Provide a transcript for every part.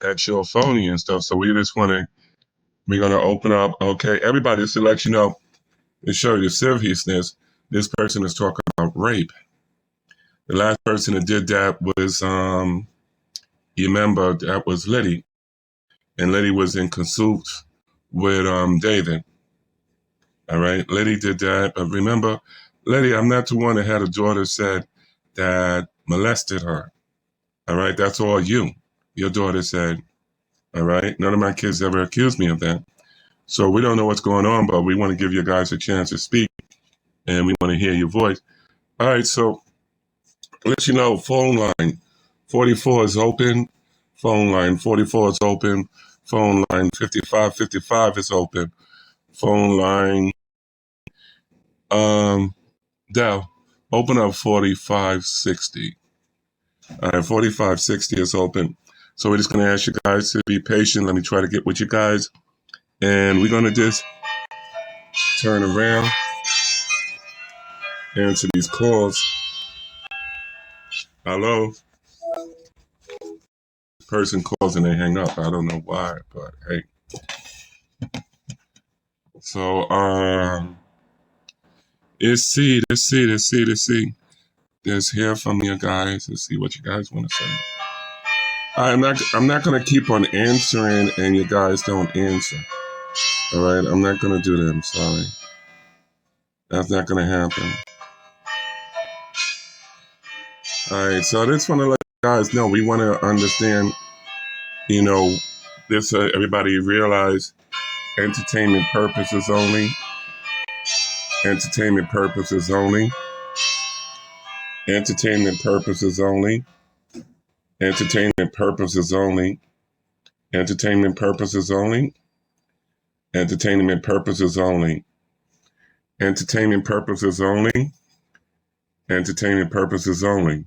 at your phony and stuff. So we're gonna open up. Okay, everybody, just to let you know, to show you the seriousness. This person is talking about rape. The last person that did that was you remember that was Liddy, and Liddy was in cahoots with David. All right, Liddy did that, but remember, Liddy, I'm not the one that had a daughter said that molested her. All right, that's all you. Your daughter said. All right, none of my kids ever accused me of that. So we don't know what's going on, but we want to give you guys a chance to speak, and we want to hear your voice. All right, so let you know, phone line 44 is open. Phone line 44 is open. Phone line 5555 is open. Phone line, um, Dell, open up 4560. All right, 4560 is open. So we're just going to ask you guys to be patient. Let me try to get with you guys. And we're going to just turn around, answer these calls. Hello? Person calls and they hang up. I don't know why, but hey. So, let's see. Let's hear from you guys. Let's see what you guys want to say. I'm not gonna keep on answering and you guys don't answer. All right, I'm not gonna do that. I'm sorry. That's not gonna happen. All right, so I just want to let you guys know we want to understand. You know, this everybody realize entertainment purposes only. Entertainment purposes only. Entertainment purposes only. Entertainment purposes only. Entertainment purposes only. Entertainment purposes only. Entertainment purposes only. Entertainment purposes only.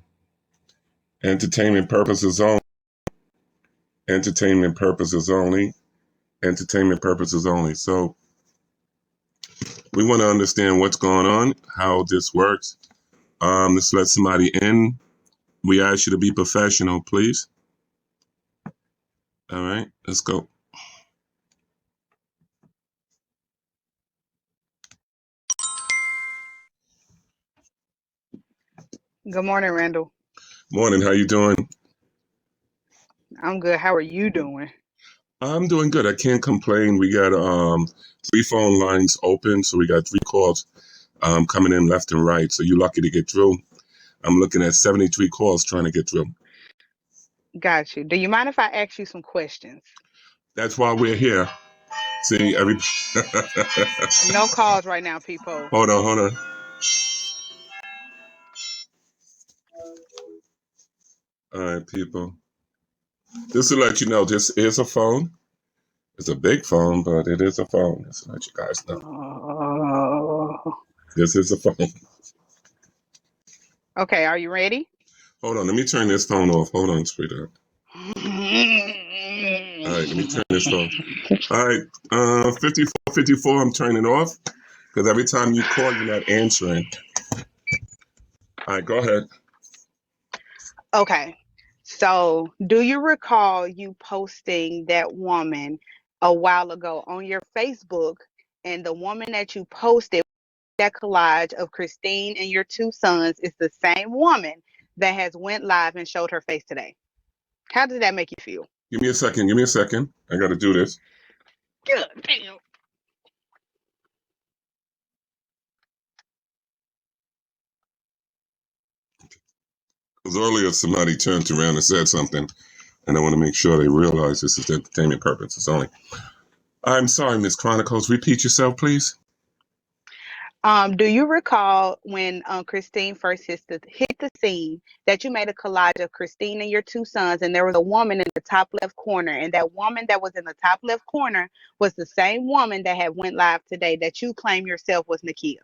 Entertainment purposes only. Entertainment purposes only. Entertainment purposes only. So we want to understand what's going on, how this works. Let's let somebody in. We ask you to be professional, please. All right, let's go. Good morning, Randall. Morning, how you doing? I'm good. How are you doing? I'm doing good. I can't complain. We got three phone lines open, so we got three calls coming in left and right. So you're lucky to get through. I'm looking at 73 calls trying to get through. Got you. Do you mind if I ask you some questions? That's why we're here. See, every No calls right now, people. hold on. All right, people. Just to let you know, this is a phone. It's a big phone, but it is a phone. Just to let you guys know. This is a phone. Okay, are you ready? Hold on, let me turn this phone off. Hold on, sweetheart. All right, let me turn this phone. All right, 54, I'm turning off because every time you call, you're not answering. All right, go ahead. Okay. So, do you recall you posting that woman a while ago on your Facebook, and the woman that you posted that collage of Christine and your two sons is the same woman that has went live and showed her face today? How does that make you feel? Give me a second. Give me a second. I got to do this. Good. Damn. Because earlier somebody turned around and said something, and I want to make sure they realize this is entertainment purposes only. I'm sorry, Miss Chronicles. Repeat yourself, please. Do you recall when Christine first hit the scene that you made a collage of Christine and your two sons, and there was a woman in the top left corner, and that woman that was in the top left corner was the same woman that had went live today that you claim yourself was Nakia?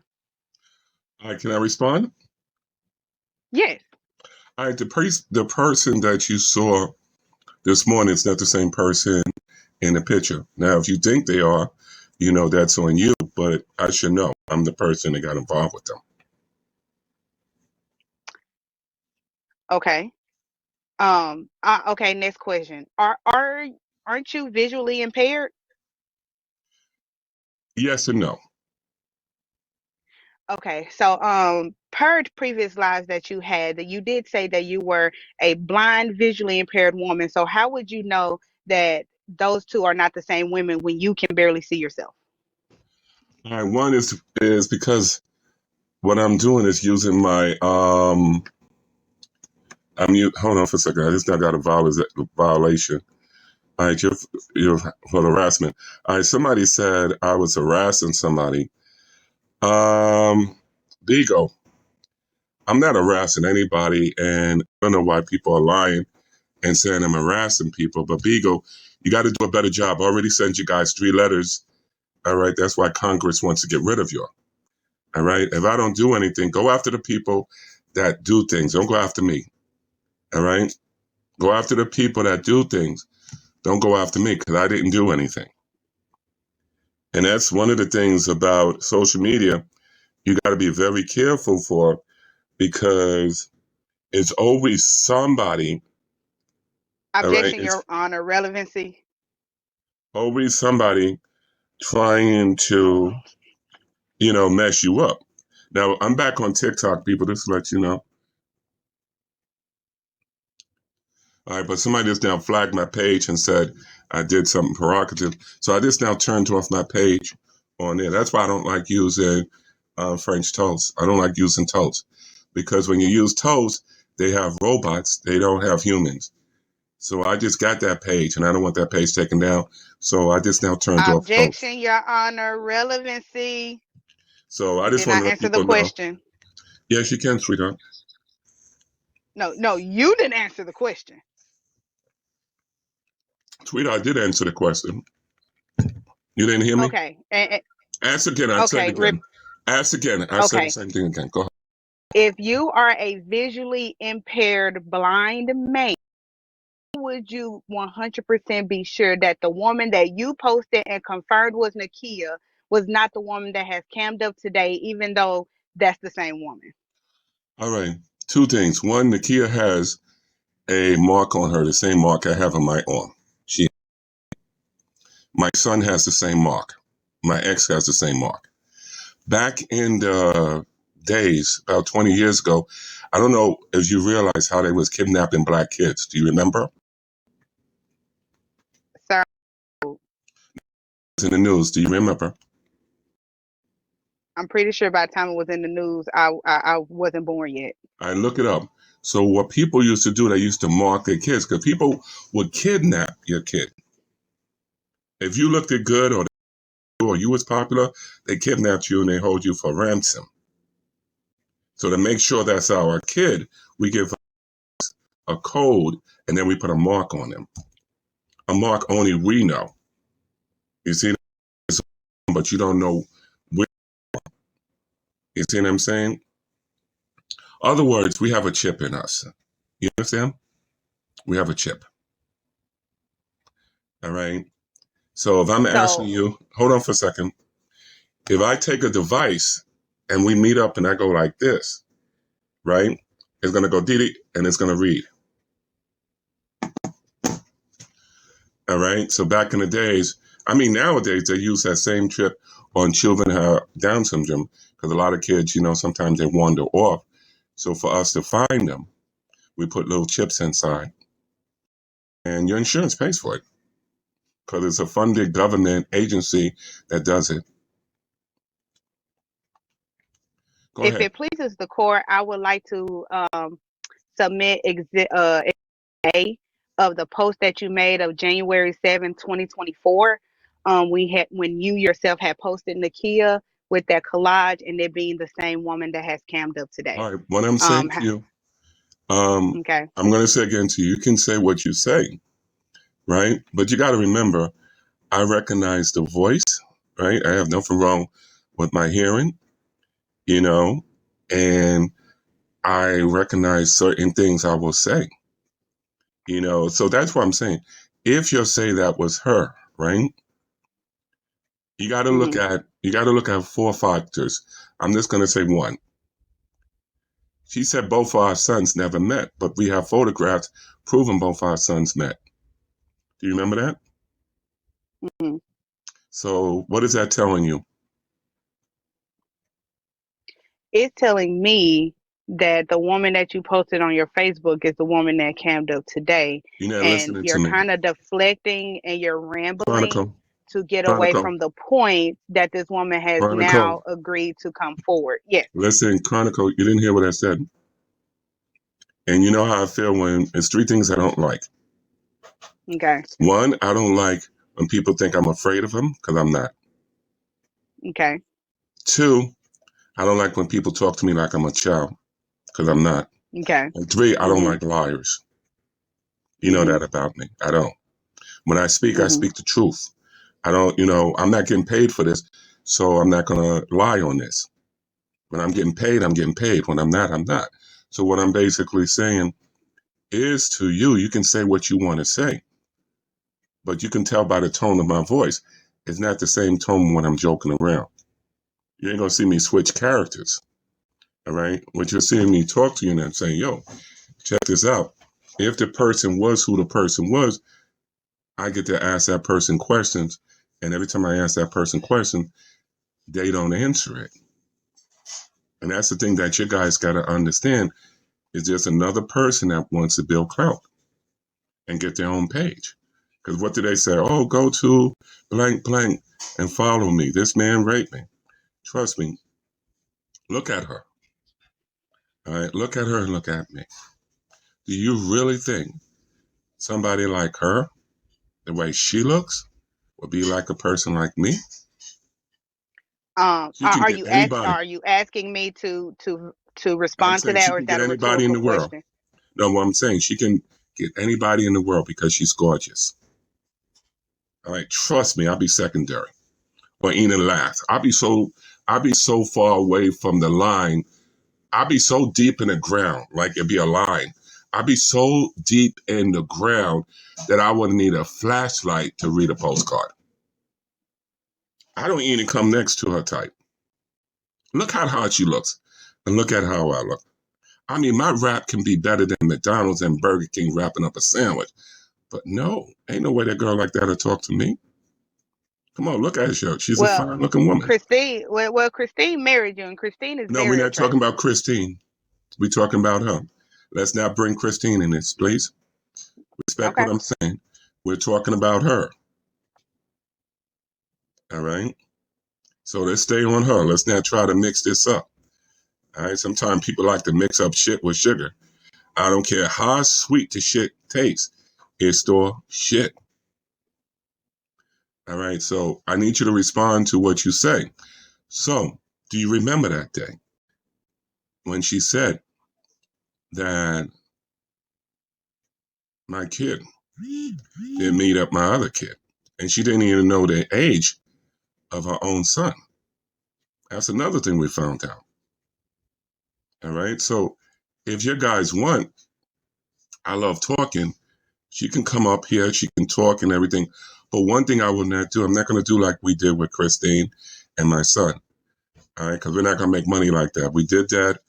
All right, can I respond? Yes. All right, the person that you saw this morning is not the same person in the picture. Now, if you think they are, you know that's on you, but I should know. I'm the person that got involved with them. Okay. Okay, next question. Aren't you visually impaired? Yes and no. Okay, so per previous lives that you had, that you did say that you were a blind, visually impaired woman. So how would you know that those two are not the same women when you can barely see yourself? All right, one is because what I'm doing is using my hold on for a second. I just now got a violation. All right, you're for harassment. All right, somebody said I was harassing somebody. There you go. I'm not harassing anybody, and I don't know why people are lying and saying I'm harassing people. But Beagle, you got to do a better job. I already sent you guys 3 letters. All right, that's why Congress wants to get rid of you. All right, if I don't do anything, go after the people that do things. Don't go after me. All right, go after the people that do things. Don't go after me because I didn't do anything. And that's one of the things about social media you got to be very careful for because it's always somebody, all right? Objection, It's Your Honor. Relevancy. always somebody trying to, mess you up. Now, I'm back on TikTok, people, just to let you know. All right, but somebody just now flagged my page and said I did something provocative. So I just now turned off my page on there. That's why I don't like using French toast. I don't like using toast because when you use toast, they have robots. They don't have humans. So I just got that page and I don't want that page taken down. So I just now turned off toast. Objection, Your Honor. Relevancy. So I You just did want not to let answer the people know. question. Yes, you can, sweetheart. No, no, you didn't answer the question. Sweetheart, I did answer the question. You didn't hear me? Okay. Ask again. I said it Okay. again. Ask again. I said the Okay. same thing again. Go ahead. If you are a visually impaired blind man, would you 100% be sure that the woman that you posted and confirmed was Nakia was not the woman that has cammed up today, even though that's the same woman? All right. 2 things. One, Nakia has a mark on her, the same mark I have on my arm. My son has the same mark. My ex has the same mark. Back in the days, about 20 years ago, I don't know if you realize how they was kidnapping black kids. Do you remember? Sir, It's in the news. Do you remember? I'm pretty sure by the time it was in the news, I wasn't born yet. I look it up. So what people used to do, they used to mark their kids because people would kidnap your kid. If you looked good or you was popular, they kidnapped you and they hold you for ransom. So to make sure that's our kid, we give a code and then we put a mark on them. A mark only we know. You see, but you don't know where. You see what I'm saying? Other words, we have a chip in us. You understand? We have a chip. All right. So if I'm asking So you, hold on for a second. If I take a device and we meet up and I go like this, right? It's going to go dee and it's going to read. All right. So back in the days, nowadays they use that same chip on children who have Down syndrome because a lot of kids, sometimes they wander off. So for us to find them, we put little chips inside and your insurance pays for it because it's a funded government agency that does it. Go if ahead. it pleases the court, I would like to submit A of the post that you made of January 7th, 2024. We had when you yourself had posted Nakia with that collage and it being the same woman that has cammed up today. All right. What I'm saying to you, Okay. I'm going to say again to you, you can say what you say, right? But you got to remember, I recognize the voice, right? I have nothing wrong with my hearing, you know, and I recognize certain things I will say, so that's what I'm saying. If you say that was her, right? Hmm. You got to look at 4 factors. I'm just going to say one. She said both of our sons never met, but we have photographs proving both our sons met. Do you remember that? Mhm. So what is that telling you? It's telling me that the woman that you posted on your Facebook is the woman that cammed up today, You're not and listening to you're me. kind of deflecting and you're rambling Chronicle, to get away Chronicle, from the point that this woman has Chronicle. now agreed to come forward. Yes. Listen, Chronicle, you didn't hear what I said. And you know how I feel when it's three things I don't like. Okay. One, I don't like when people think I'm afraid of them because I'm not. Okay. Two, I don't like when people talk to me like I'm a child because I'm not. Okay. And three, I don't Mhm. like liars. You know Mhm. that about me. I don't. When I speak Mhm. the truth. I don't, I'm not getting paid for this, so I'm not going to lie on this. When I'm getting paid, I'm getting paid. When I'm not, I'm not. So what I'm basically saying is to you, you can say what you want to say, but you can tell by the tone of my voice, it's not the same tone when I'm joking around. You ain't going to see me switch characters. All right. What you're seeing me talk to you and I'm saying, yo, check this out. If the person was who the person was, I get to ask that person questions. And every time I ask that person questions, they don't answer it. And that's the thing that you guys got to understand is just another person that wants to build clout and get their own page. Because what do they say? Oh, go to blank, blank and follow me. This man raped me. Trust me. Look at her. All right. Look at her and look at me. Do you really think somebody like her, the way she looks, would be like a person like me? She can get anybody. Are you asking me to I'm respond to saying that, she or is can that get a anybody in rhetorical the world. question? No, what I'm saying, she can get anybody in the world because she's gorgeous. All right, trust me, I'll be secondary. Or even last. I'll be so far away from the line. I'll be so deep in the ground, like it'd be a line. I'll be so deep in the ground that I would need a flashlight to read a postcard. I don't even come next to her type. Look how hard she looks, and look at how I look. I mean, my rap can be better than McDonald's and Burger King wrapping up a sandwich. But no, ain't no way that girl like that will talk to me. Come on, look at her. She's a Well, fine looking woman. Christine married you, and Christine is No, we're very not talking attractive. about Christine. We're talking about her. Let's not bring Christine in this, please. Respect what Okay. I'm saying. We're talking about her. All right. So let's stay on her. Let's not try to mix this up. All right. Sometimes people like to mix up shit with sugar. I don't care how sweet the shit tastes. It's still shit. All right. So I need you to respond to what you say. So, do you remember that day when she said that my kid didn't meet up my other kid? And she didn't even know the age of her own son. That's another thing we found out. All right. So, if you guys want, I love talking. She can come up here, she can talk and everything. But one thing I will not do, I'm not going to do like we did with Christine and my son. All right. Because we're not going to make money like that. We did that.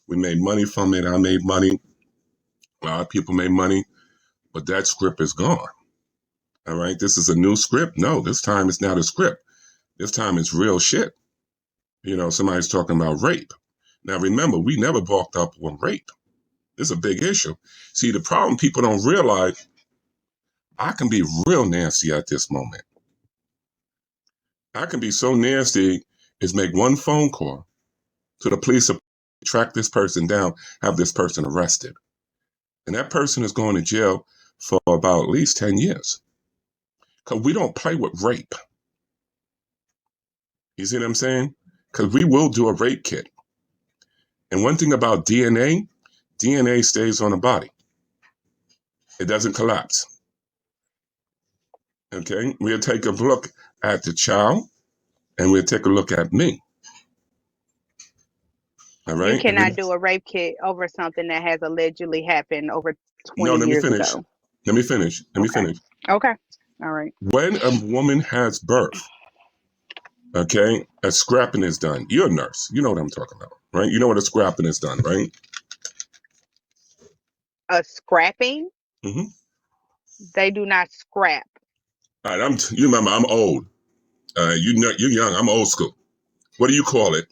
We made money from it. I made money. A lot of people made money. But that script is gone. All right. This is a new script. No, this time it's not a script. This time it's real shit. Somebody's talking about rape. Now, remember, we never balked up on rape. This is a big issue. See, the problem people don't realize, I can be real nasty at this moment. I can be so nasty is make one phone call to the police to track this person down, have this person arrested. And that person is going to jail for about at least 10 years. Because we don't play with rape. You see what I'm saying? Because we will do a rape kit. And one thing about DNA stays on the body. It doesn't collapse. Okay? We'll take a look at the child and we'll take a look at me. All You right? And cannot then, do a rape kit over something that has allegedly happened over no, 20 let me years finish. ago. Let me finish. Let me Okay. finish. Okay. All right. When a woman has birth, okay, a scrapping is done. You're a nurse. You know what I'm talking about, right? You know what a scrapping is done, right? A scrapping? Mm-hmm. They do not scrap. All right, you remember I'm old. You're young. I'm old school. What do you call it?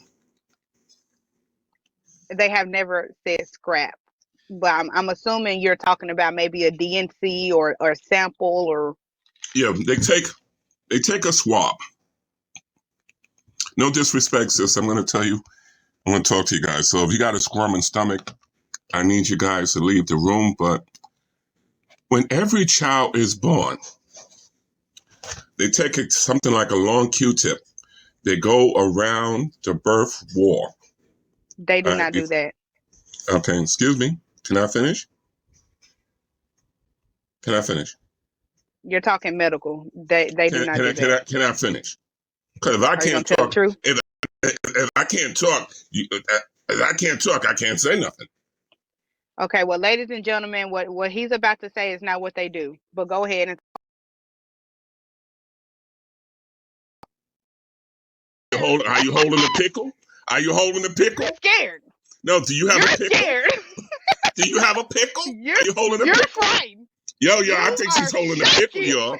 They have never said scrap. But I'm assuming you're talking about maybe a DNC or sample or. Yeah, they take a swab. No disrespect, sis. I'm going to tell you. I'm going to talk to you guys. So if you got a squirming stomach, I need you guys to leave the room. But when every child is born, they take something like a long Q-tip. They go around the birth wall. They do All right. not do that. Okay, excuse me. Can I finish? Can I finish? You're talking medical. They do not do that. Can I finish? Because if I Are you gonna can't tell the talk, truth? if I can't talk, if I can't talk, I can't say nothing. Okay, well, ladies and gentlemen, what he's about to say is not what they do. But go ahead and. Are you holding the pickle? Are you holding the pickle? You're scared. No. Do you have You're a pickle? scared. Do you have a pickle? You're Are you holding a you're pickle? frightened. Yo, You I think she's are holding the pickle, shaking. y'all.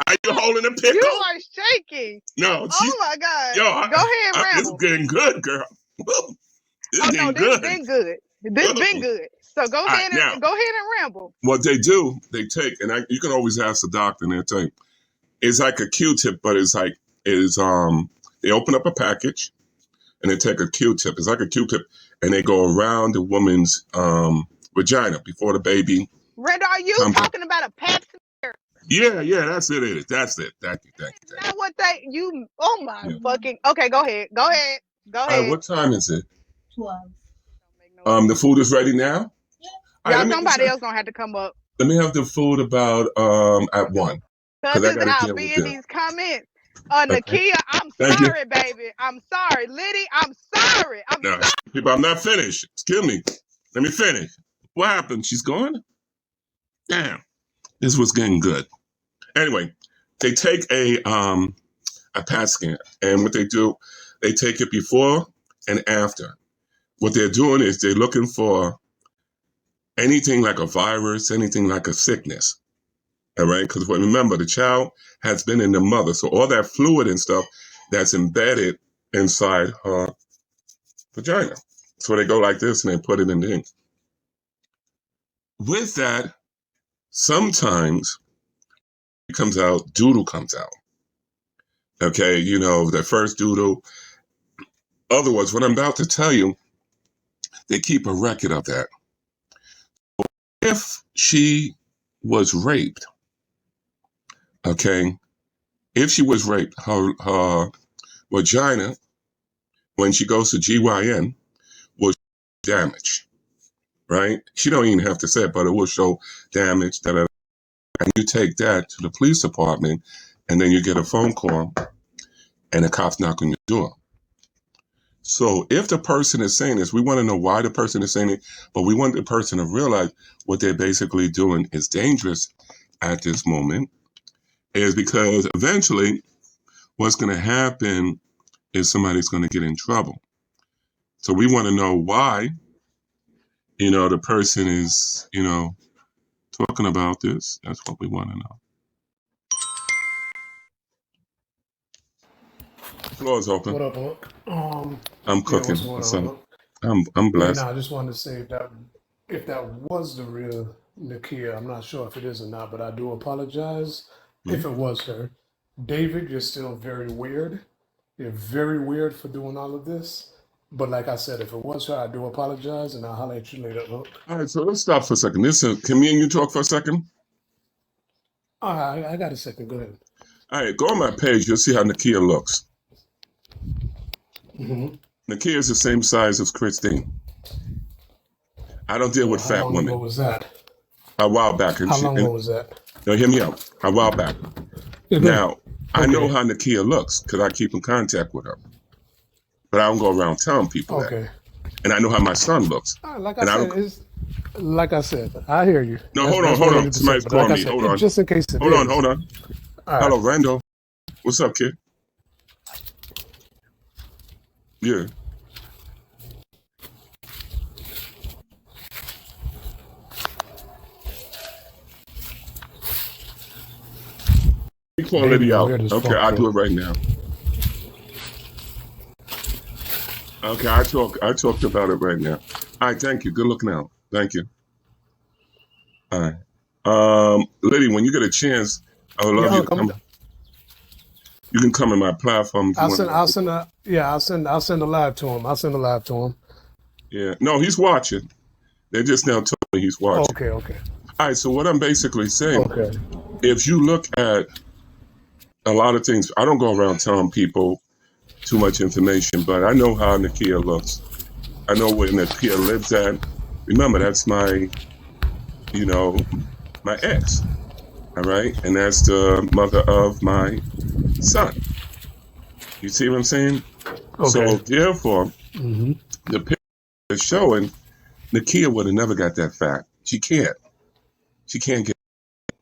Are you holding a pickle? You are shaking. No, Oh my God. yo, Go ahead, this is ramble. getting good, girl. This is Oh no, getting this good. been good. This been good. So All right, now, go ahead and ramble. what they do, they take, and you can always ask the doctor, and they'll tell you, it's like a Q-tip, but they open up a package, and they take a Q-tip. It's like a Q-tip, and they go around the woman's vagina before the baby. Randall, are you talking about a pap smear? Yeah, that's it. That's it. Thank you. Not what oh my fucking. Okay, go ahead. Go ahead. All right, what time is it? 12. The food is ready now? Yeah. Y'all, somebody else gonna have to come up. Let me have the food about at 1. Because I gotta I'll deal be with in this. these comments. Okay. Nakia, I'm Thank you. sorry, baby. I'm sorry. Liddy, I'm sorry. No, people, I'm not finished. Excuse me. Let me finish. What happened? She's gone? Damn. This was getting good. Anyway, they take a PAT scan, and what they do, they take it before and after. What they're doing is they're looking for anything like a virus, anything like a sickness. All right, because remember, the child has been in the mother, so all that fluid and stuff that's embedded inside her vagina. So they go like this and they put it in the ink. With that, sometimes it comes out, doodle comes out. Okay, the first doodle. Otherwise, what I'm about to tell you, they keep a record of that. If she was raped, okay, if she was raped, her vagina, when she goes to GYN, will show damage, right? She don't even have to say it, but it will show damage. And you take that to the police department, and then you get a phone call, and the cops knock on your door. So if the person is saying this, we want to know why the person is saying it, but we want the person to realize what they're basically doing is dangerous at this moment, is because eventually what's going to happen is somebody's going to get in trouble. So we want to know why, the person is, talking about this. That's what we want to know. Floor is open. What up, Unc? I'm cooking. What's going What's on, up? Unc? I'm blessed. I just wanted to say that if that was the real Nakia, I'm not sure if it is or not, but I do apologize if it was her. David, you're still very weird. You're very weird for doing all of this. But like I said, if it was her, I do apologize, and I'll holler at you later, Unc. All right, so let's stop for a second. Can me and you talk for a second? All right, I got a second. Go ahead. All right, go on my page. You'll see how Nakia looks. Mm-hmm. Nakia is the same size as Christine. I don't deal with fat women. How long ago was that? A while back. How long ago was that? No, hear me out. A while back. Now, I know how Nakia looks because I keep in contact with her. But I don't go around telling people that. And I know how my son looks. Like I said, I hear you. No, hold on. Somebody's calling me. Hold on. Just in case it Hold is. on. All Hello, right. Randall. What's up, kid? Yeah. Equality David, you're out. weird as Okay, fuck, I'll bro. do it right now. Okay, I talked about it right now. All right, thank you. Good looking out. Thank you. All right. Lady, when you get a chance, I would Yeah, love you to Unc, come. You can come in my platform if you want to I'll watch it. send a, yeah, I'll send a live to him. I'll send a live to him. Yeah. No, he's watching. They just now told me he's watching. Okay, okay, All right, so what I'm basically saying, okay. if you look at a lot of things, I don't go around telling people too much information, but I know how Nakia looks. I know where Nakia lives at. Remember, that's my, my ex. All right. And that's the mother of my son. You see what I'm saying? Okay. So therefore, Mm-hmm. the picture is showing Nakia would have never got that fat. She can't. She can't get it.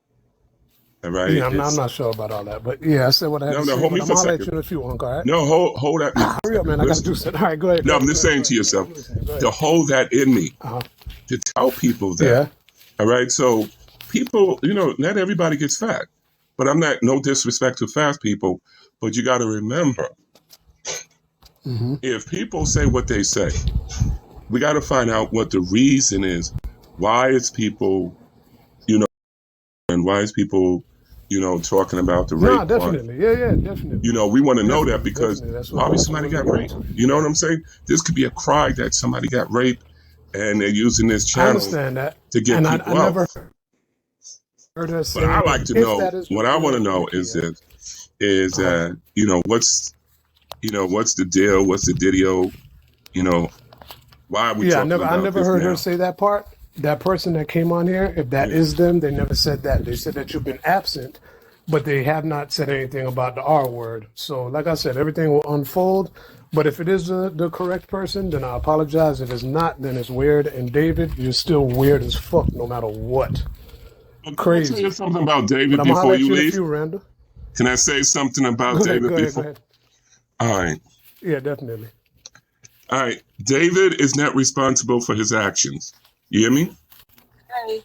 All right. Yeah, I'm It's not sure about all that, but yeah, I said what I had to no, say. hold But me I'm for a gonna holler at second. you in a few, Unc. All right. No, hold that in me for a Hurry up, second. man. I gotta Listen. do something. All right, go ahead, No, go I'm ahead, just go ahead, saying go to ahead, go yourself ahead. Go to ahead. hold that in me, Uh-huh. to tell people that. Yeah. All right. So people, not everybody gets fat, but I'm not, no disrespect to fat people, but you got to remember, Mm-hmm. if people say what they say, we got to find out what the reason is. Why is people, and why is people, talking about the No, rape part? definitely. Yeah, yeah, definitely. We want to know that Definitely, because definitely. probably That's what somebody we're got looking raped. into. You know what Yeah. I'm saying? This could be a cry that somebody got raped and they're using this I channel understand that. to get And I people out. never heard her But I say like to if know, that is what I want to correct, know is Nakia. this, is Uh-huh. that, what's the deal? What's the deal? You know, why are we Yeah, talking I about never this heard her now? say that part. That person that came on here, if that Yeah. is them, they never said that. They said that you've been absent, but they have not said anything about the R word. So, like I said, everything will unfold. But if it is the correct person, then I apologize. If it's not, then it's weird. And David, you're still weird as fuck, no matter what. But can I tell you Crazy. something about But David I'm gonna holler before at you you in a leave? few, Randall. Can I say something about Go ahead, David go ahead, go before? ahead. All right. Yeah, definitely. All right. David is not responsible for his actions. You hear me? Hi.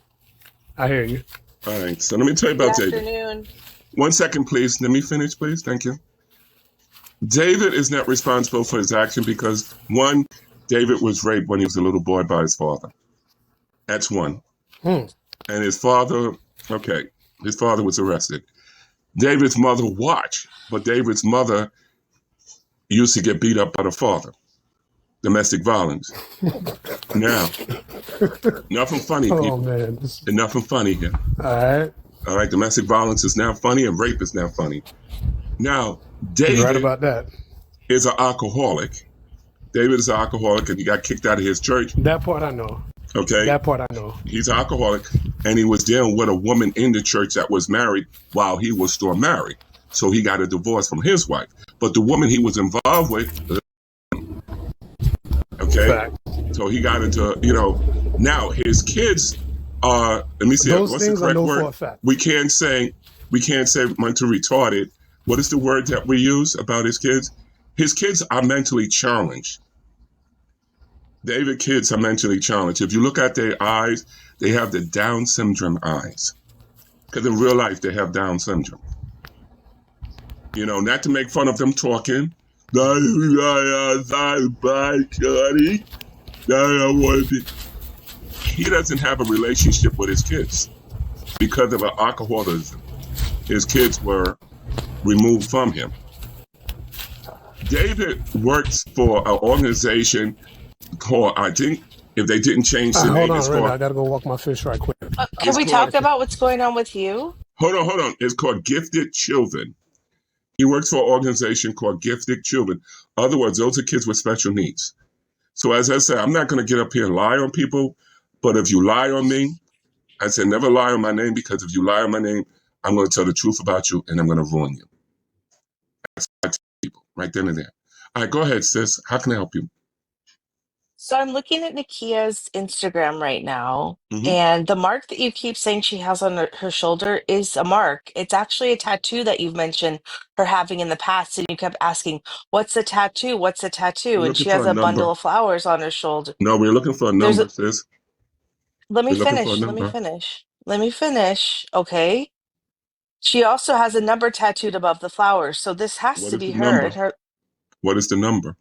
I hear you. All right. So let me tell you Good about David. afternoon. 1 second, please. Let me finish, please. Thank you. David is not responsible for his action because, one, David was raped when he was a little boy by his father. That's one. Hmm. And his father, his father was arrested. David's mother watched, but David's mother used to get beat up by the father. Domestic violence. Now, nothing funny, Oh people. man. Nothing funny here. All right. All right, domestic violence is now funny and rape is now funny. Now, You're right David about that. is an alcoholic. David is an alcoholic and he got kicked out of his church. That part I know. Okay. That part I know. He's an alcoholic and he was dealing with a woman in the church that was married while he was still married. So he got a divorce from his wife. But the woman he was involved with, okay, Fact. so he got into, now his kids are, let me see, Those what's the things I correct know for word? a fact. We can't say mentally retarded. What is the word that we use about his kids? His kids are mentally challenged. David kids are mentally challenged. If you look at their eyes, they have the Down syndrome eyes. Because in real life, they have Down syndrome. Not to make fun of them talking. He doesn't have a relationship with his kids because of alcoholism. His kids were removed from him. David works for an organization called, I think, if they didn't change the Hold name, on, it's Randall. called, I gotta go walk my fish right quick. Can it's we called, talk about what's going on with you? hold on. It's called Gifted Children. He works for an organization called Gifted Children. In other words, those are kids with special needs. So as I said, I'm not going to get up here and lie on people, but if you lie on me, I said never lie on my name because if you lie on my name, I'm going to tell the truth about you and I'm going to ruin you. That's what I tell people right then and there. All right, go ahead, sis. How can I help you? So I'm looking at Nikia's Instagram right now, Mm-hmm. and the mark that you keep saying she has on her shoulder is a mark. It's actually a tattoo that you've mentioned her having in the past, and you kept asking, "What's the tattoo? What's the tattoo?" We're And looking she for has a a bundle number. of flowers on her shoulder. No, we're looking for a There's number, a, sis. let me We're looking for a finish. Let me number. finish. Let me finish. Okay. She also has a number tattooed above the flowers, so this has What to is be the her. number? And her, What is the number?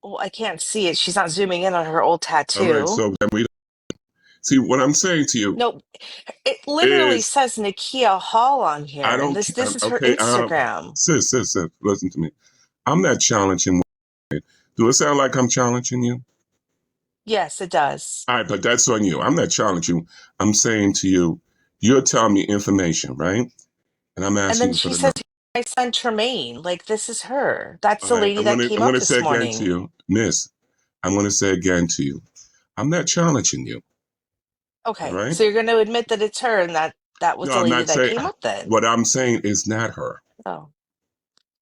well, I can't see it. She's not zooming in on her old All right, tattoo. so then we see what I'm saying to you No, it literally is says Nakia Hall on here, I and don't this is her okay, Instagram. sis, listen to me. I'm not challenging. Do it sound like I'm challenging you? Yes, it does. All right, but that's on you. I'm not challenging you. I'm saying to you, you're telling me information, right? And I'm And asking then you for she the says, number. "My son Tremaine, like this is her. That's All the right, lady that I'm came up gonna say this again to morning." you, Miss. I'm gonna say again to you. I'm not challenging you. All Okay, right? so you're going to admit that it's her, and that was No, the I'm lady not that saying came up then. what I'm saying is not her. Oh, All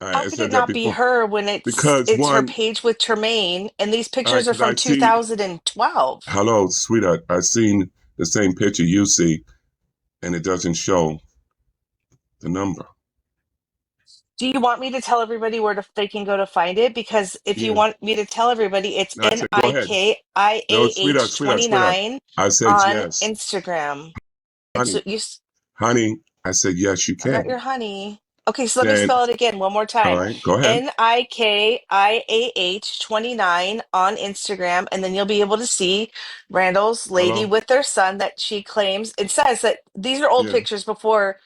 right, how I could it said that not be before. her when it's Because it's her one, page with Tremaine, and these all right, pictures are because from I see 2012? hello, sweetheart. I seen the same picture you see, and it doesn't show the number. Do you want me to tell everybody where they can go to find it? Because if you Yeah. want me to tell everybody, it's No, I said go ahead. No, sweetheart, sweetheart. NIKIAH29 I said on yes. Instagram. And so Honey, honey, I said yes, you I'm not can. your honey. Okay, so let me Then, spell it again one more all time. right, go ahead. NIKIAH29 on Instagram, and then you'll be able to see Randall's lady Hello? with their son that she claims. It says that these are old Yeah, pictures before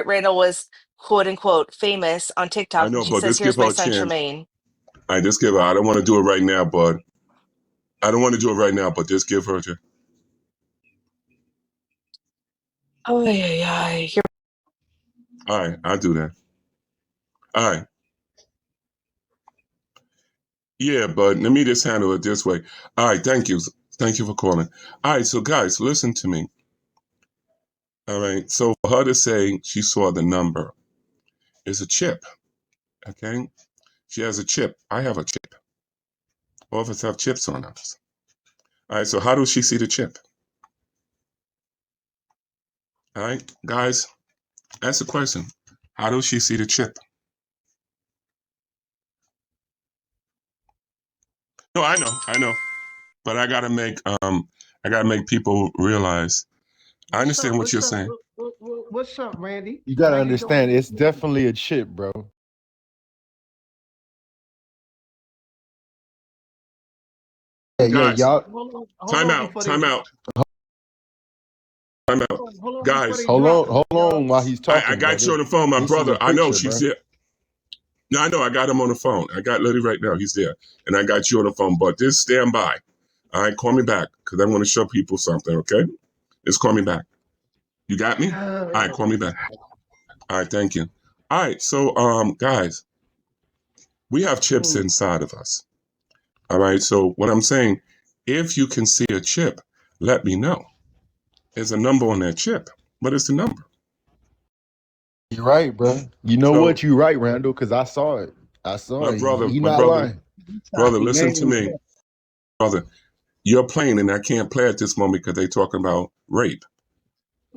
Randall was quote unquote famous on I TikTok. And know, she but says, just give "Here's her my a son chance. Tremaine." I just give her. I don't want to do it right now, but I don't want to do it right now, but just give her a chance. Oh yeah, yeah. All right, I'll do that. All right. Yeah, but let me just handle it this way. All right, thank you. Thank you for calling. All right, so guys, listen to me. All right, so for her to say she saw the number is a chip, okay? She has a chip. I have a chip. All of us have chips on us. All right, so how does she see the chip? All right, guys, that's the question. How does she see the chip? No, I know, but I gotta make people realize. I What's understand up? what you're What's up? saying. What's up, Randy? You gotta How you understand, doing? it's definitely a chip, bro. Yeah, yeah, Guys, y'all. Hold time on out, before they drop. time out. Hold on before Guys, they drop it, Hold y'all. on while he's I talking, got you brother. on the phone, my This is brother. a I know picture, she's bro. there. No, I know. I got him on the phone. I got Liddy right now. He's there. And I got you on the phone. But just stand by. All right, call me back because I want to show people something, okay? Just call me back. You got me? All right, call me back. All right, thank you. All right, so guys, we have chips Hmm. inside of us. All right, so what I'm saying, if you can see a chip, let me know. There's a number on that chip. What is the number? You're right, bro. You know So what? You right, Randall, because I saw it. I saw it. He my not lying. brother, listen to me. Brother, you're playing and I can't play at this moment because they're talking about rape.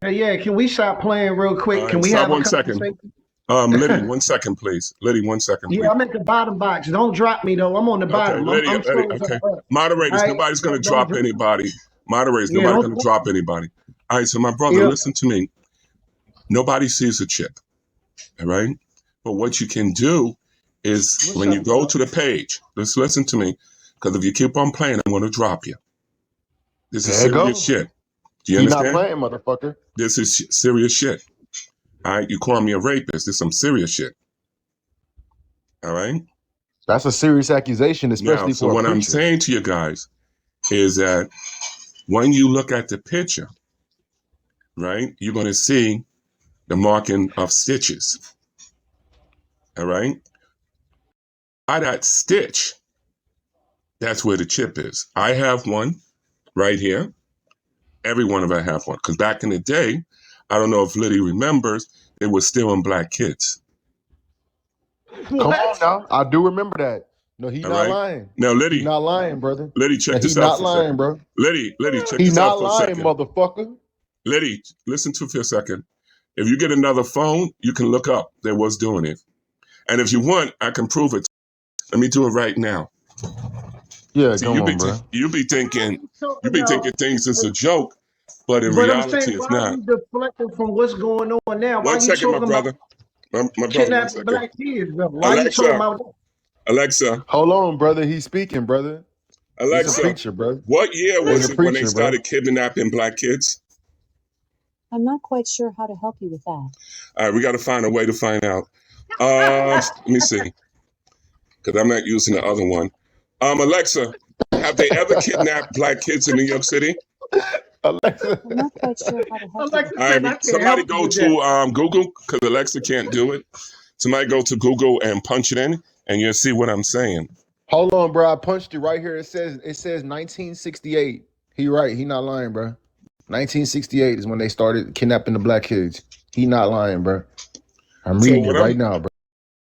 Hey, yeah, can we stop playing real All quick? Can right, we stop have a 1 second. conversation? Liddy, 1 second, please. Liddy, 1 second, Yeah, please. I'm at the bottom box. Don't drop me though. I'm on the Okay, bottom. Liddy, I'm Liddy, thumbs okay. up. All Moderators, right, nobody's going to don't drop drop. anybody. Moderators, Yeah, nobody's don't. going to drop anybody. All right, so my brother, Yeah, listen to me. Nobody sees a chip, all right? But what you can do is what's when up, you go y'all? to the page, just listen to me, because if you keep on playing, I'm going to drop you. This is There you serious go. shit. Do you He not understand? playing, motherfucker. This is serious shit. All right, you call me a rapist. This is some serious shit. All right? That's a serious accusation, Now, especially so for a what I'm preacher. saying to you guys is that when you look at the picture, right, you're going to see the marking of stitches. All right? By that stitch, that's where the chip is. I have one right here. Every one of us have one. Because back in the day, I don't know if Liddy remembers, it was still in black kids. Come on What? now. I do remember that. No, he All not right? lying. Now, He Liddy, not lying, brother. check Now, he this out not for a lying, second. bro. Liddy, check He this out not for a lying, second. motherfucker. Liddy, listen to for a second. If you get another phone, you can look up that was doing it. And if you want, I can prove it. Let me do it right now. Yeah, See, come on, bro. you be thinking Talking about things is a joke. but in But I'm saying, reality, it's why are not. you deflecting from what's going on now? Why One are you second, my talking about brother. My brother, one kidnapping second. black kids, brother? Why are you talking Alexa, about that? Alexa, Hold on, brother. He's speaking, brother. He's a Alexa, preacher, bro. what year He's was a it when they preacher, bro. started kidnapping black kids? I'm not quite sure how to help you with that. All right, we got to find a way to find out. Let me see, because I'm not using the other one. Alexa, have they ever kidnapped black kids in New York City? Alexa. I'm not quite sure how to help you with Alexa that. All said, I right, can't somebody help you go with that. to Google, because Alexa can't do it. Somebody go to Google and punch it in, and you'll see what I'm saying. Hold on, bro. I punched it right here. It says 1968. He right. He not lying, bro. 1968 is when they started kidnapping the black kids. He not lying, bro. I'm So reading it what right now, bro.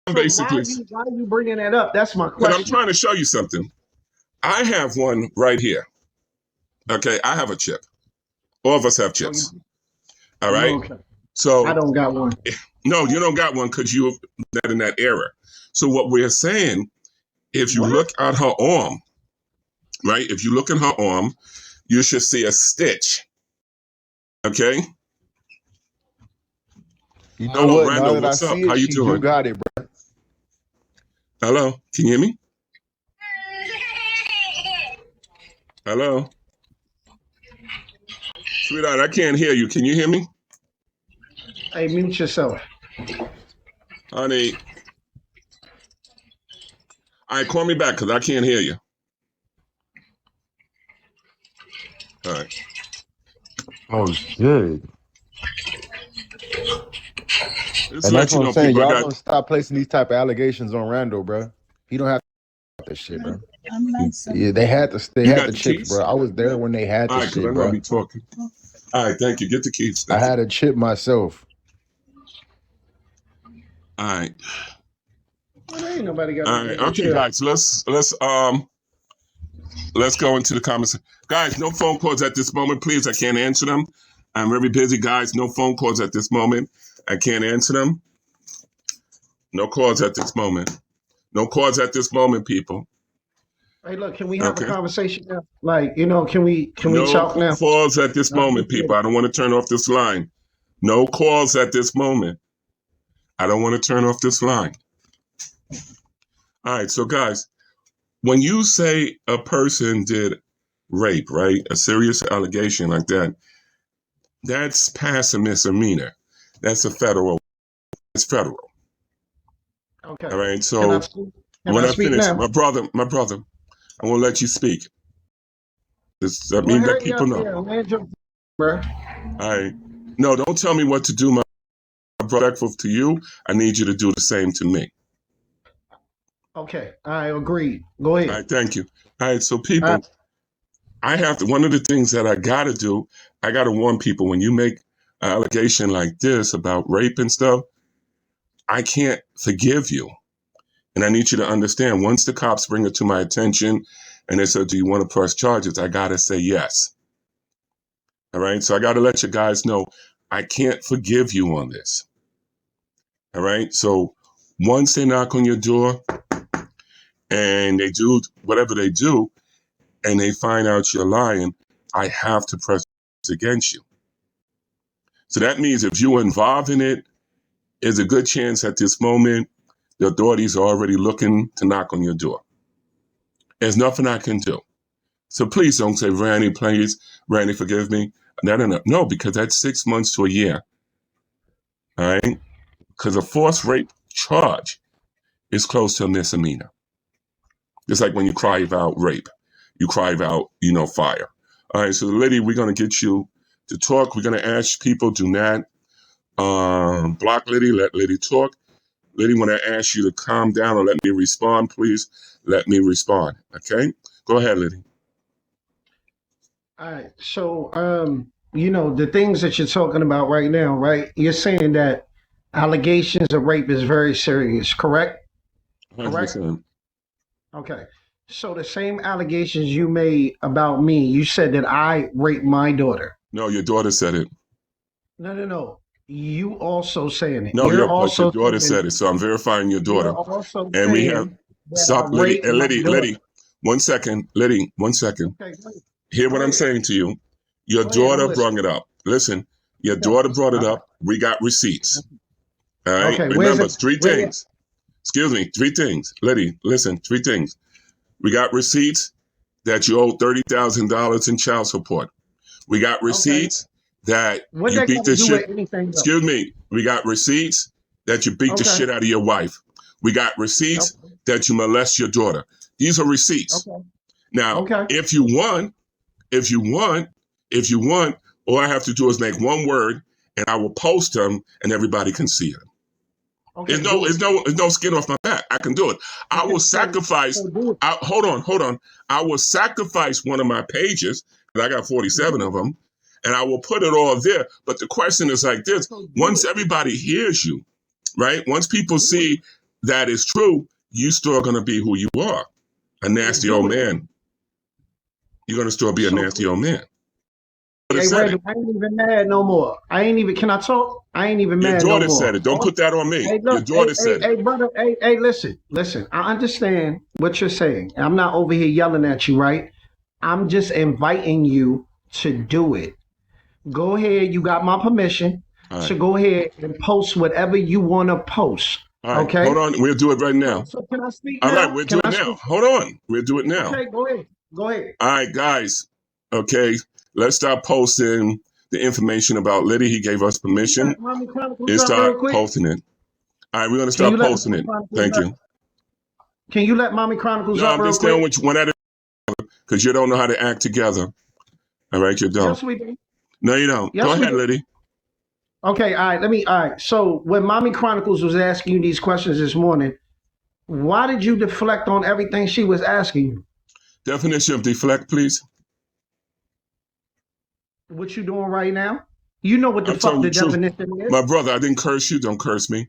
I'm So basically, why are you bringing that up? That's my because I'm question. trying to show you something. I have one right here. Okay, I have a chip. All of us have Oh, chips. All right. okay. I So don't got one. no, you don't got one because you were not in that era. So what we're saying, if you What? look at her arm, right? If you look at her arm, you should see a stitch. Okay. You know Hello, what? Now Randall. that I What's up? see How it, you she do doing? got it, bro. Hello. Can you hear me? Hello. Sweetheart, I can't hear you. Can you hear me? Hey, mute yourself. Honey. All right, call me back because I can't hear you. All right. Oh shit. Just to And let that's you what I'm know, saying. people, I Y'all got gonna stop placing these type of allegations on Randall, bro. He don't have that shit, bro. Yeah, they had you got the the chips, keys? bro. I was there when they had All the right, because shit, I'm gonna bro. be talking. All right, thank you. Get the keys. I Thank you. had a chip myself. All right. Well, ain't nobody got All no right. damn Okay, chill. guys. Let's go into the comments. Guys, no phone calls at this moment, please. I can't answer them. I'm very busy, guys. No phone calls at this moment. I can't answer them. No calls at this moment. No calls at this moment, people. Hey, look, can we have a Okay. conversation now? Like, can we No talk now? calls at this I moment, appreciate people. it. I don't want to turn off this line. No calls at this moment. I don't want to turn off this line. All right. So, guys, when you say a person did rape, right? A serious allegation like that, that's past a misdemeanor. That's a federal. It's federal. Okay. All right. Can I So speak? Can when I I speak finish, now? my brother, I won't let you speak. I Well, mean, let hurry people up know. there, land your, bro. All right. No, don't tell me what to do, my brother. Respectful to you. I need you to do the same to me. Okay, I agree. Go All ahead. right. Thank you. All right. So Uh, people, I have to, one of the things that I got to do, I got to warn people when you make an allegation like this about rape and stuff, I can't forgive you. And I need you to understand, once the cops bring it to my attention and they said, do you want to press charges? I got to say yes. All right. So I got to let you guys know, I can't forgive you on this. All right. So once they knock on your door and they do whatever they do and they find out you're lying, I have to press against you. So that means if you're involved in it, there's a good chance at this moment the authorities are already looking to knock on your door. There's nothing I can do. So please don't say, Randy, please, Randy, forgive me. No. No, because that's 6 months to a year. All right? Because a forced rape charge is close to a misdemeanor. Just like when you cry out rape, you cry out, fire. All right, so Liddy, we're going to get you to talk. We're going to ask people, do not block Liddy, let Liddy talk. Liddy, when I ask you to calm down or let me respond, please let me respond. Okay? Go ahead, Liddy. all right. So, the things that you're talking about right now, right? You're saying that allegations of rape is very serious, correct? Correct? 100%. Okay. So the same allegations you made about me, you said that I raped my daughter. No, your daughter said it. No, no, no. You also saying it. No, but your daughter said it, so I'm verifying your You're daughter. also And we have, saying that I stop, Liddy, raped my daughter. Liddy, 1 second, Liddy, 1 second. Okay, go ahead. Hear Go what I'm ahead. saying to you. Your Go ahead, I'm daughter listening. brought it up. Listen, your Okay. daughter brought it All up. We got receipts. All right. right. Okay, where's Remember, it? it's three Where things. Excuse me, three things. Liddy, listen, three things. We got receipts that you owe $30,000 in child support. We got Okay. receipts that What you that beat got to the do shit. with anything else? Excuse me. We got receipts that you beat the Okay. shit out of your wife. We got receipts Okay. that you molest your daughter. These are receipts. Okay. Now, Okay. if you want, all I have to do is make one word and I will post them and everybody can see it. Okay. There's no skin off my back. I can do it. I will sacrifice. do it. Hold on. I will sacrifice one of my pages, because I got 47 of them, and I will put it all there. But the question is like this: once everybody hears you, right? Once people see that is true, you still going to be who you are, a nasty old man. You're going to still be a nasty old man. Hey, Randall, I ain't even mad no more. Can I talk? I ain't even Your mad no daughter more. said it. Don't put that on me. Hey, Your look, daughter said it. Hey, brother, hey, listen. I understand what you're saying. I'm not over here yelling at you, right? I'm just inviting you to do it. Go ahead. You got my permission to go ahead and post whatever you want to post. All right, okay? hold on. We'll do it right now. So can I speak All now? right, we'll do it now. Hold on. We'll do it now. Okay, go ahead. Go ahead. All right, guys. Okay, let's start posting the information about Liddy. He gave us permission. Let's start posting it. All right, we're going to start posting it. Thank you. Can you let Mommy Chronicles No, up I'm real just quick? doing what you one at a because you don't know how to act together. All right, you don't. Yes, we do. No, you don't. Yes, Go we ahead, do. Liddy. Okay, all right. So when Mommy Chronicles was asking you these questions this morning, why did you deflect on everything she was asking you? Definition of deflect, please. What you doing right now? You know what the I'm fuck telling the you the truth. definition is. My brother, I didn't curse you. Don't curse me.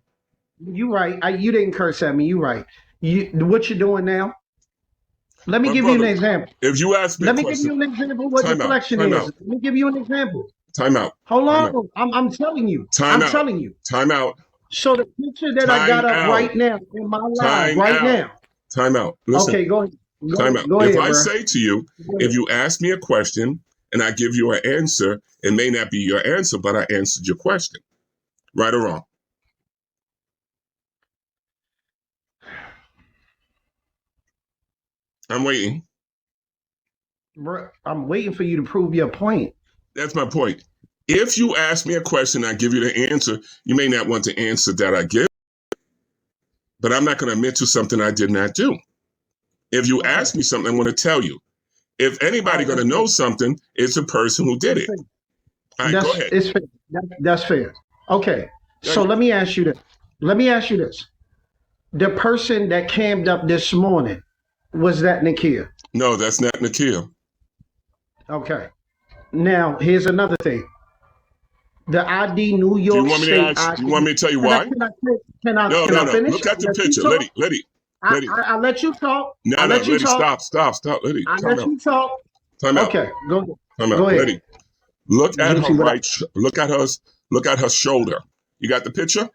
You right. You didn't curse at me. You right. What you doing now? Let me My give brother, you an example. if you ask me Let a me give question, you an example of what time out. deflection Time is. out. Let me give you an example. Time out. Hold Time out. on. I'm telling you. Time I'm out. telling you. Time out. So the picture that I Time got up out. right now in my live Time right out. now. Time out. Listen. Okay, go ahead. Time out. Go If ahead, I bro. say to you, if you ask me a question and I give you an answer, it may not be your answer, but I answered your question. Right or wrong? I'm waiting. Bro, I'm waiting for you to prove your point. That's my point. If you ask me a question, I give you the answer, you may not want the answer that I give, but I'm not going to admit to something I did not do. If you ask me something, I'm going to tell you. If anybody going to know something, it's the person who did it. All right, go ahead. It's fair. That's fair. Okay, so let me ask you this. The person that cammed up this morning, was that Nakia? No, that's not Nakia. Okay. Now, here's another thing. The ID New Do you York want me to State ask? Do you ID. want me to tell you why? Can No. I finish? Look at the picture, Liddy. I let you talk. No, Let you Liddy, talk. stop, Liddy. I let you talk. Time out. Okay, go Time out, ahead. Liddy. Look at Let me her see what right. Look at her shoulder. You got the picture?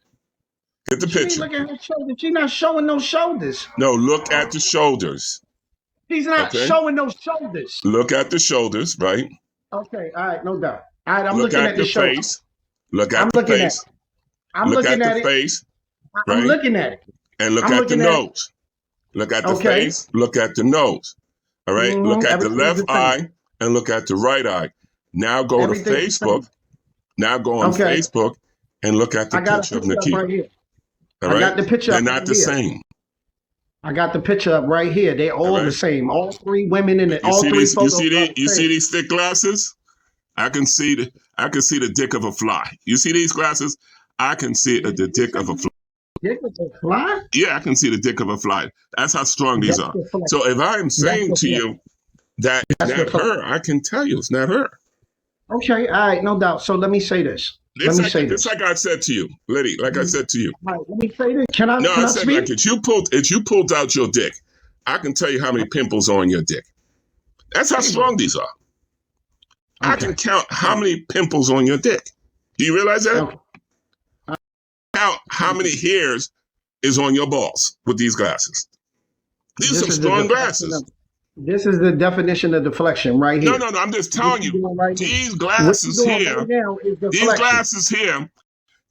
Get the She picture. look at her shoulders. She's not showing no shoulders. No, look at the shoulders. She's not showing no shoulders. Look at the shoulders, right? Okay, all right, no doubt. All right, I'm Look looking at at the the shoulders. face. Look at I'm the looking face. at it. I'm Look looking at at the it. face, I'm right? looking at it. And look I'm at the looking at it. nose. Look at the Okay. face. Look at the nose. All right. Look at the Everything's left the same. eye and look at the right eye. Now go to Everything's the same. Facebook. Now go on Okay. Facebook and look at the I got picture a of picture up Nakia. right here. All I right. got the picture They're up not right the here. same. I got the picture up right here. They're all right. the same. All three women in it. You All see three these? photos are the You see same. these thick glasses? I can see the dick of a fly. You see these glasses? I can see the dick of a fly. Dick of a fly? Yeah, I can see the dick of a fly. That's how strong these That's are. the fly. So if I'm saying to you that it's not her, I can tell you it's not her. Okay, all right, no doubt. So let me say this. Let me say this. Like I said to you, Liddy. Like I said to you. All right, let me say this. Can I said speak? like if you pulled out your dick, I can tell you how many pimples are on your dick. That's how strong these are. I can count how many pimples on your dick. Do you realize that? Okay. Count how many hairs is on your balls with these glasses. These are some strong glasses. This is the definition of deflection right No, here. no, no. I'm just What telling you you, doing right now? these What you glasses doing right here, now is these deflection. glasses here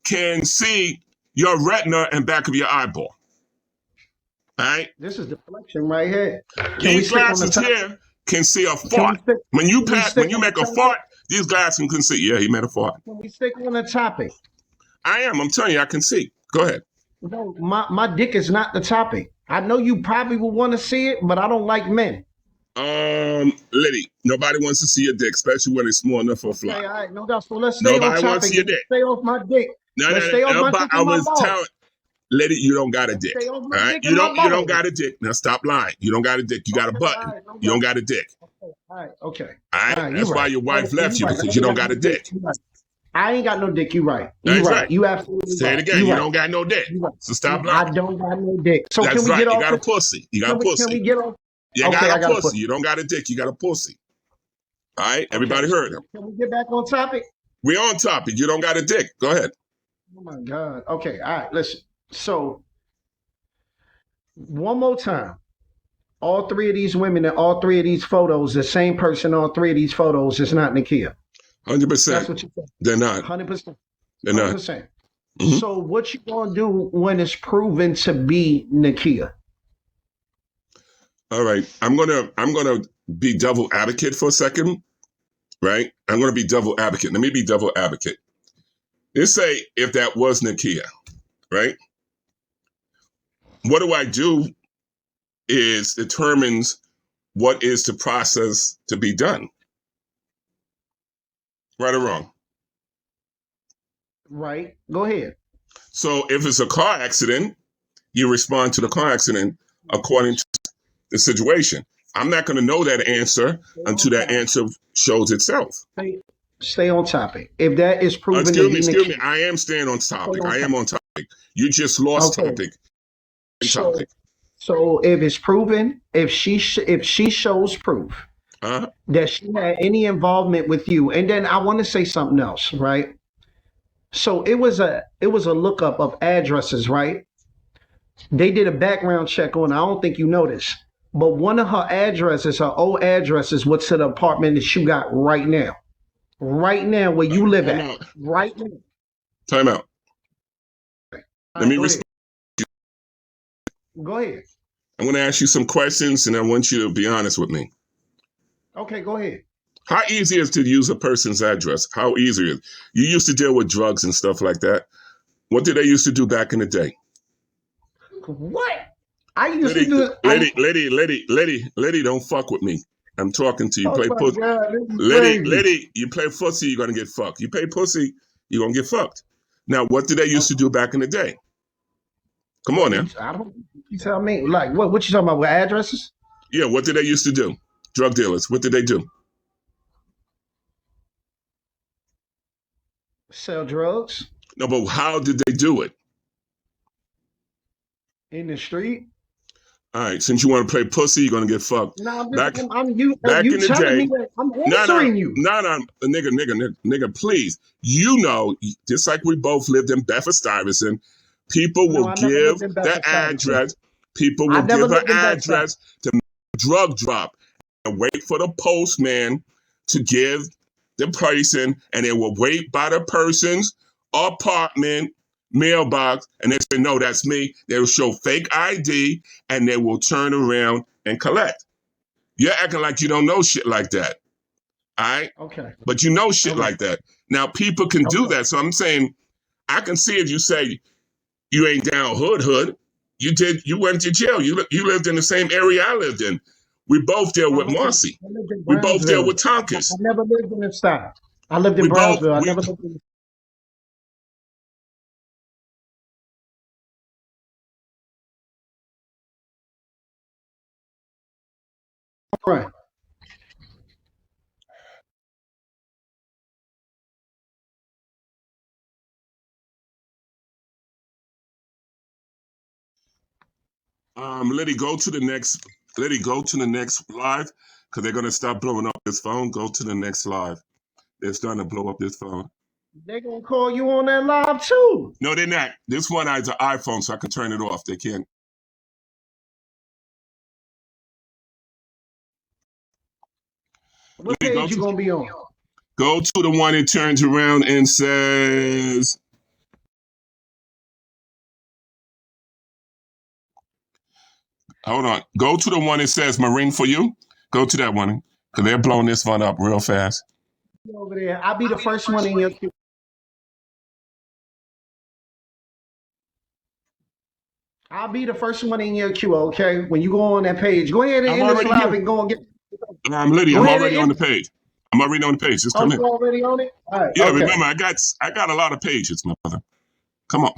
can see your retina and back of your eyeball. All right? This is deflection right here. Can we These stick on the glasses topic? here can see a Can we fart. stick? When you Can we stick on make the a topic? fart, these glasses can see. Yeah, he made a fart. Can we stick on the topic? I am. I'm telling you, I can see. Go ahead. No, my dick is not the topic. I know you probably will want to see it, but I don't like men. Liddy, nobody wants to see your dick, especially when it's small enough for a fly. Okay, all right, no doubt. So let's stay on Nobody wants to topic. see your Let's dick. stay off my dick. No, Let's stay off my nobody, dick I and my was balls. telling Liddy, you don't got a Let's dick. stay off All my right? dick and my You don't balls. got a dick. Now stop lying. You don't got a dick. You got a Okay, button. all right, no You don't doubt. got a dick. All right, okay. All right? All right, That's you why right. your wife Okay, left you right. because you don't got a dick. You right. I ain't got no dick. You right. You That's right. right. You absolutely Say right. it again. You You right. don't got no dick. You right. So stop I lying. don't got no dick. So That's can we right. get You off? got a pussy. You got a Can we pussy. get off? You Okay, I got a got a pussy. pussy. You don't got a dick. You got a pussy. All right? Everybody Okay. heard him. Can we get back on topic? We're on topic. You don't got a dick. Go ahead. Oh my God. Okay. All right. Listen. So one more time. All three of these women and all three of these photos, the same person, all three of these photos is not Nakia. 100%. That's what you said. They're not. 100%. They're not. 100%. Mhm. So what you gonna do when it's proven to be Nakia? All right. I'm gonna be devil advocate for a second. Right? I'm gonna be devil advocate. Let me be devil advocate. Let's say if that was Nakia, right? What do I do is determines what is the process to be done. Right or wrong? Right. Go ahead. So if it's a car accident, you respond to the car accident according to the situation. I'm not going to know that answer until that answer shows itself. Stay on topic. If that is proven to be Excuse me. Nakia. I am staying on topic. I am on topic. You just lost Okay. topic. So, so if it's proven, if she shows proof that she had any involvement with you, and then I want to say something else, right? So it was a lookup of addresses, right? They did a background check on. I don't think you noticed, but one of her addresses, her old addresses, was to the apartment that you got right now where you live Time at, out. right now. Time out. Let me Go respond. ahead. Go ahead. I'm going to ask you some questions, and I want you to be honest with me. Okay, go ahead. How easy is it to use a person's address? How easy is it? You used to deal with drugs and stuff like that. What did they used to do back in the day? What? I used to do it. Lady, don't fuck with me. I'm talking to you. Oh Play my pussy. God, this is crazy. Lady, you play pussy, you're gonna get fucked. You pay pussy, you're gonna get fucked. Now, what did they used to do back in the day? Come on now. I don't. You tell me. Like what? What you talking about? With addresses? Yeah, what did they used to do? Drug dealers. What did they do? Sell drugs No, but how did they do it? in the street? All right, since you want to play pussy, you're gonna get fucked. No, Back you in the telling day, me that I'm answering you. No, nigga, please. You know, just like we both lived in Bedford-Stuyvesant, people will I never give lived in the Bedford-Stuyvesant. address. People I will never give lived an in address to make a drug drop and wait for the postman to give the person, and they will wait by the person's apartment mailbox, and they say, no, that's me. They will show fake ID, and they will turn around and collect. You're acting like you don't know shit like that. All right? Okay. But you know shit like that. Now, people can do Okay. that. So I'm saying, I can see if you say you ain't down hood. You went to jail. You lived in the same area I lived in. We both dealt with Marcy. I lived in We both dealt Brownsville. with Tonkins. I never lived in this style. I lived in We both- Brownsville. I we- never lived in. Right. Liddy, go to the next live, because they're gonna stop blowing up this phone. Go to the next live. They're starting to blow up this phone. They're gonna call you on that live too. No, they're not. This one has an iPhone, so I can turn it off. They can't. What Lydia, page you gonna be on? go to the one that turns around and says, hold on. Go to the one that says Marine for you. Go to that one. Because they're blowing this one up real fast. Over there. I'll be the first one in your queue. I'll be the first one in your queue, okay? When you go on that page, go ahead and I'm end this already live here. and go and get. Lydia, Go I'm ahead already and on end. the page. I'm already on the page. Just Oh, come you in. already on it? All right. Yeah, Okay. remember, I got a lot of pages, my brother. Come on.